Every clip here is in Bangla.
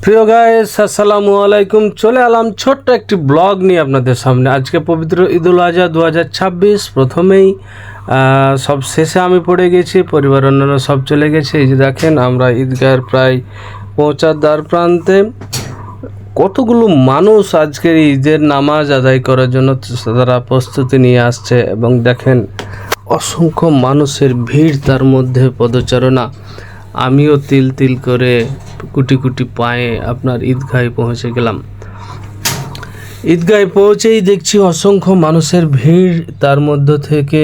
প্রিয় গাইস, আসসালামু আলাইকুম। চলে এলাম ছোট্ট একটি ব্লগ নিয়ে আপনাদের সামনে। আজকে পবিত্র ঈদুল আজহা 2026। প্রথমেই সব শেষে আমি পড়ে গেছি, পরিবার অন্যান্য সব চলে গেছে। এই যে দেখেন, আমরা ঈদগাহের প্রায় পৌঁছার দ্বার প্রান্তে। কতগুলো মানুষ আজকের ঈদের নামাজ আদায় করার জন্য তারা প্রস্তুতি নিয়ে আসছে, এবং দেখেন অসংখ্য মানুষের ভিড়, তার মধ্যে পদচারণা। আমিও তিল তিল করে কুটি কুটি পায়ে আপনার ঈদগাহে পৌঁছে গেলাম। ঈদগাহে পৌঁছেই দেখছি অসংখ্য মানুষের ভিড়, তার মধ্য থেকে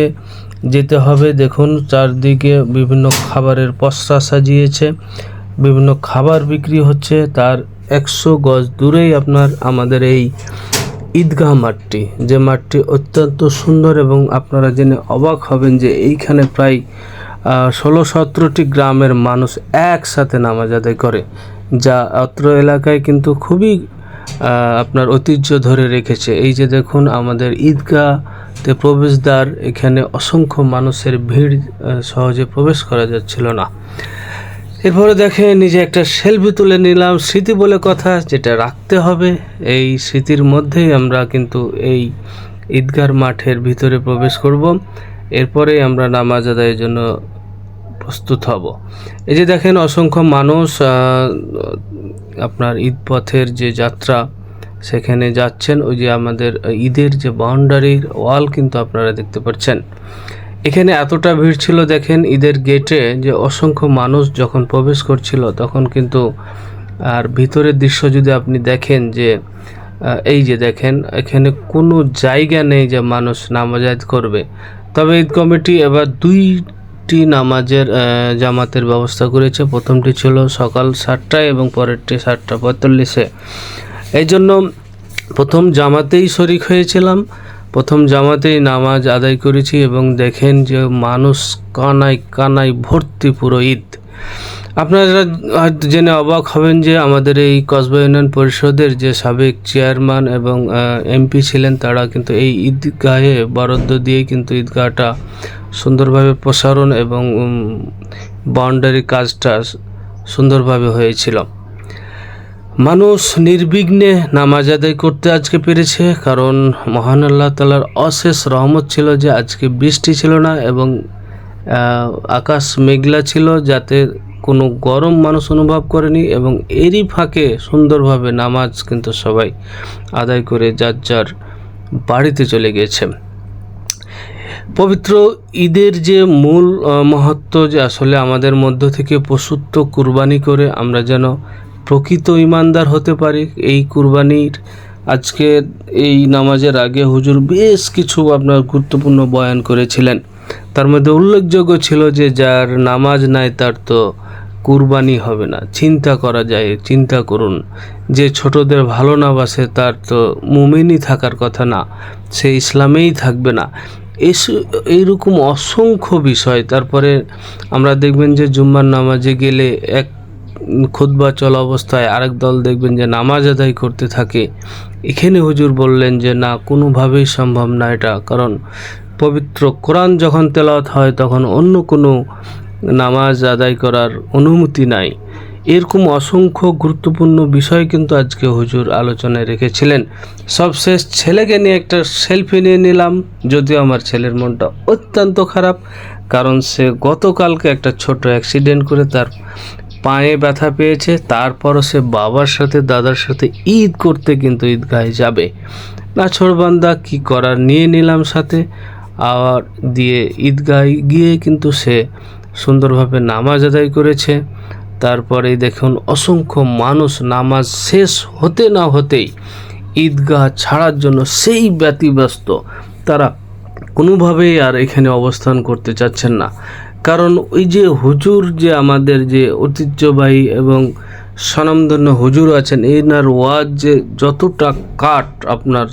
যেতে হবে। দেখুন চারদিকে বিভিন্ন খাবারের পসরা সাজিয়েছে, বিভিন্ন খাবার বিক্রি হচ্ছে। তার 100 গজ দূরেই আপনার আমাদের এই ঈদগাহ মাঠটি, যে মাঠটি অত্যন্ত সুন্দর, এবং আপনারা জেনে অবাক হবেন যে এইখানে প্রায় 16-17টি গ্রামের মানুষ একসাথে নামাজ আদায় করে, যা অত্র এলাকায় কিন্তু খুবই আপনার ঐতিহ্য ধরে রেখেছে। এই যে দেখুন আমাদের ঈদগাহতে প্রবেশদ্বার, এখানে অসংখ্য মানুষের ভিড়, সহজে প্রবেশ করা যাচ্ছিল না। এরপরে দেখে নিজে একটা সেলফি তুলে নিলাম। স্মৃতি বলে কথা, যেটা রাখতে হবে। এই স্মৃতির মধ্যেই আমরা কিন্তু এই ঈদগাহ মাঠের ভিতরে প্রবেশ করব। এরপরে আমরা নামাজ আদায়ের জন্য প্রস্তুত হব। এই যে দেখেন অসংখ্য মানুষ আপনার ঈদ পথের যে যাত্রা, সেখানে যাচ্ছেন। ওই যে আমাদের ঈদের যে বাউন্ডারির ওয়াল কিন্তু আপনারা দেখতে পাচ্ছেন। এখানে এতটা ভিড় ছিল, দেখেন ঈদের গেটে যে অসংখ্য মানুষ যখন প্রবেশ করছিল, তখন কিন্তু আর ভিতরের দৃশ্য যদি আপনি দেখেন, যে এই যে দেখেন এখানে কোনো জায়গা নেই যে মানুষ নামাজ আদায় করবে। তবে ঈদ কমিটি এবার দুইটি নামাজের জামাতের ব্যবস্থা করেছে। প্রথমটি ছিল সকাল 7টায় এবং পরেরটি 7:45-এ। এই জন্য প্রথম জামাতেই শরিক হয়েছিলাম, প্রথম জামাতেই নামাজ আদায় করেছি, এবং দেখেন যে মানুষ কানায় কানায় ভর্তি পুরো ঈদ। আপনারা জেনে অবাক হবেন যে আমাদের এই কসবা ইউনিয়ন পরিষদের যে সাবেক চেয়ারম্যান এবং এমপি ছিলেন, তারা কিন্তু এই ঈদগাহে বরাদ্দ দিয়ে কিন্তু ঈদগাহটা সুন্দরভাবে প্রসারণ এবং বাউন্ডারি কাজটা সুন্দরভাবে হয়েছিল। মানুষ নির্বিঘ্নে নামাজ আদায় করতে আজকে পেরেছে, কারণ মহান আল্লাহ তাআলার অশেষ রহমত ছিল যে আজকে বৃষ্টি ছিল না, এবং আকাশ মেঘলা ছিল, যাতে কোনো গরম মানুষ অনুভব করেনি। এবং এরই ফাঁকে সুন্দরভাবে নামাজ কিন্তু সবাই আদায় করে যার যার বাড়িতে চলে গেছে। পবিত্র ঈদের যে মূল মহত্ব, যে আসলে আমাদের মধ্য থেকে পশুত্ব কুরবানি করে আমরা যেন প্রকৃত ইমানদার হতে পারি। এই কুরবানির আজকে এই নামাজের আগে হুজুর বেশ কিছু আপনার গুরুত্বপূর্ণ বয়ান করেছিলেন। তার মধ্যে উল্লেখযোগ্য ছিল যে যার নামাজ নাই তার তো কুরবানি হবে না। চিন্তা করা যায়, চিন্তা করুন, যে ছোটদের ভালো না বাসে তার তো মুমিনই থাকার কথা না, সে ইসলামেই থাকবে না। এইরকম অসংখ্য বিষয়। তারপরে আমরা দেখবেন যে জুম্মার নামাজে গেলে এক খুতবা চলা অবস্থায় আরেক দল দেখবেন যে নামাজ আদায় করতে থাকে। এখানে হুজুর বললেন যে না, কোনোভাবেই সম্ভব না এটা, কারণ পবিত্র কোরআন যখন তেলাওয়াত হয় তখন অন্য কোনো নামাজ আদায় করার অনুমতি নাই। এরকম অসংখ্য গুরুত্বপূর্ণ বিষয় কিন্তু আজকে হুজুর আলোচনায় রেখেছিলেন। সবশেষ ছেলেকে নিয়ে একটা সেলফি নিয়ে নিলাম, যদিও আমার ছেলের মনটা অত্যন্ত খারাপ, কারণ সে গতকালকে একটা ছোট অ্যাক্সিডেন্ট করে তার পায়ে ব্যথা পেয়েছে। তারপরও সে বাবার সাথে দাদার সাথে ঈদ করতে কিন্তু ঈদগাহে যাবে। নাছোড়বান্দা কি করার, নিয়ে নিলাম সাথে, আর দিয়ে ঈদগাহে গিয়ে কিন্তু সে সুন্দরভাবে নামাজ আদায় করেছে। তারপরেই দেখুন অসংখ্য মানুষ নামাজ শেষ হতে না হতেই ঈদগাহ ছাড়ার জন্য সেই ব্যতিব্যস্ত, তারা কোনোভাবেই আর এখানে অবস্থান করতে চাচ্ছেন না। কারণ ওই যে হুজুর, যে আমাদের যে ঐতিহ্যবাহী এবং স্বনামধন্য হুজুর আছেন, এনার ওয়াজ যে যতটা কাট, আপনার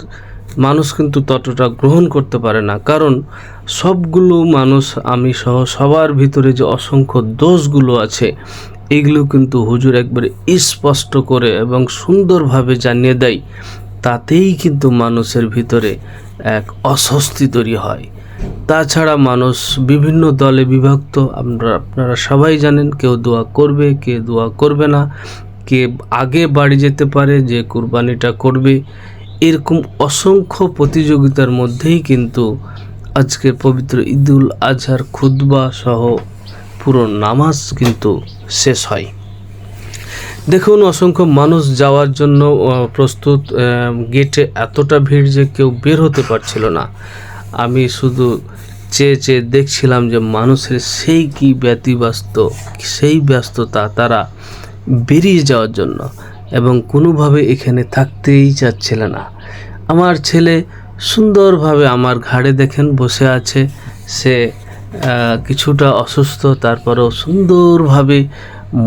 মানুষ কিন্তু ততটা গ্রহণ করতে পারে না। কারণ সবগুলো মানুষ, আমি সহ সবার ভিতরে যে অসংখ্য দোষগুলো আছে, এগুলো কিন্তু হুজুর একবারে স্পষ্ট করে এবং সুন্দরভাবে জানিয়ে দেয়। তাতেই কিন্তু মানুষের ভিতরে এক অস্বস্তি তৈরি হয়। তাছাড়া মানুষ বিভিন্ন দলে বিভক্ত, আপনারা সবাই জানেন, কেউ দোয়া করবে, কে দোয়া করবে না, কে আগে বাড়ি যেতে পারে, যে কুরবানিটা করবে, এরকম অসংখ্য প্রতিযোগিতার মধ্যেই কিন্তু আজকে পবিত্র ঈদুল আজহার খুতবা সহ পুরো নামাজ কিন্তু শেষ হয়। দেখুন অসংখ্য মানুষ যাওয়ার জন্য প্রস্তুত, গেটে এতটা ভিড় যে কেউ বের হতে পারছিল না। আমি শুধু চেয়ে চেয়ে দেখছিলাম যে মানুষের সেই কি সেই ব্যস্ততা, তারা বেরিয়ে যাওয়ার জন্য এবং কোনোভাবে এখানে থাকতেই চাচ্ছিল না। আমার ছেলে সুন্দরভাবে আমার ঘাড়ে দেখেন বসে আছে, সে কিছুটা অসুস্থ, তারপরেও সুন্দরভাবে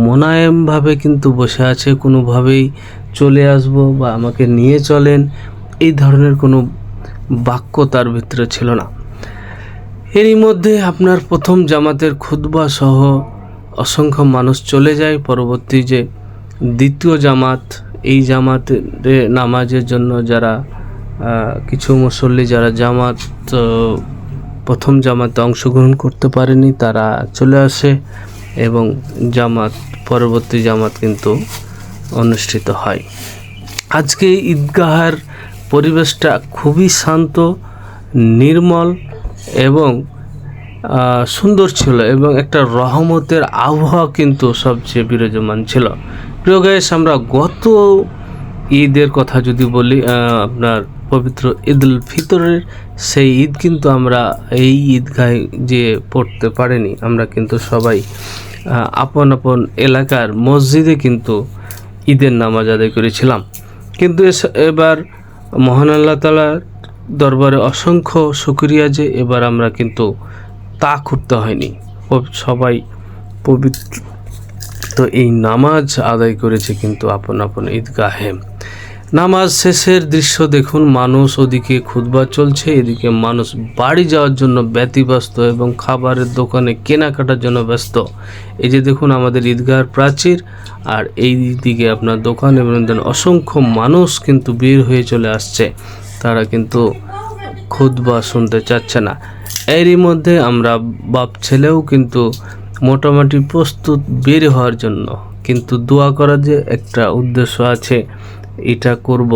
মোলায়েমভাবে কিন্তু বসে আছে। কোনোভাবেই চলে আসবো বা আমাকে নিয়ে চলেন এই ধরনের কোনো বাক্য তার ভিতরে ছিল না। এরই মধ্যে আপনার প্রথম জামাতের খুতবা সহ অসংখ্য মানুষ চলে যায়। পরবর্তী যে দ্বিতীয় জামাত, এই জামাতের নামাজের জন্য যারা কিছু মুসল্লি যারা প্রথম জামাতে অংশগ্রহণ করতে পারেনি, তারা চলে আসে এবং পরবর্তী জামাত কিন্তু অনুষ্ঠিত হয়। আজকে ঈদগাহের পরিবেশটা খুবই শান্ত, নির্মল এবং সুন্দর ছিল এবং একটা রহমতের আবহাওয়া কিন্তু সবচেয়ে বিরাজমান ছিল। প্রিয় গাইস, আমরা গত ঈদের কথা যদি বলি, আপনার পবিত্র ঈদুল ফিতরের সেই ঈদ কিন্তু আমরা এই ঈদগাহে যে পড়তে পারিনি। আমরা কিন্তু সবাই আপন আপন এলাকার মসজিদে কিন্তু ঈদের নামাজ আদায় করেছিলাম। কিন্তু এবার মহান আল্লাহ তাআলার দরবারে অসংখ্য শুকরিয়া যে এবার আমরা কিন্তু তা করতে হয়নি, সবাই পবিত্র তো এই নামাজ আদায় করেছে কিন্তু আপন আপন ঈদগাহে। নামাজ শেষের দৃশ্য দেখুন, মানুষ ওদিকে খুতবা চলছে, এদিকে মানুষ বাড়ি যাওয়ার জন্য ব্যতিব্যস্ত এবং খাবারের দোকানে কেনাকাটার জন্য ব্যস্ত। এই যে দেখুন আমাদের ঈদগাহের প্রাচীর, আর এই দিকে আপনার দোকান এবং অসংখ্য মানুষ কিন্তু বের হয়ে চলে আসছে, তারা কিন্তু খুতবা শুনতে চাচ্ছে না। এরই মধ্যে আমরা বাপ ছেলেও কিন্তু মোটামুটি প্রস্তুত বের হওয়ার জন্য, কিন্তু দোয়া করার যে একটা উদ্দেশ্য আছে, এটা করব,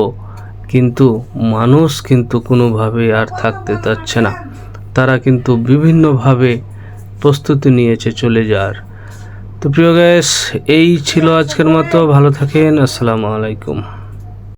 কিন্তু মানুষ কিন্তু কোনোভাবে আর থাকতে চাচ্ছে না। তারা কিন্তু বিভিন্নভাবে প্রস্তুতি নিয়েছে চলে যাওয়ার। তো প্রিয় গাইস, এই ছিল আজকের মতো। ভালো থাকেন। আসসালামু আলাইকুম।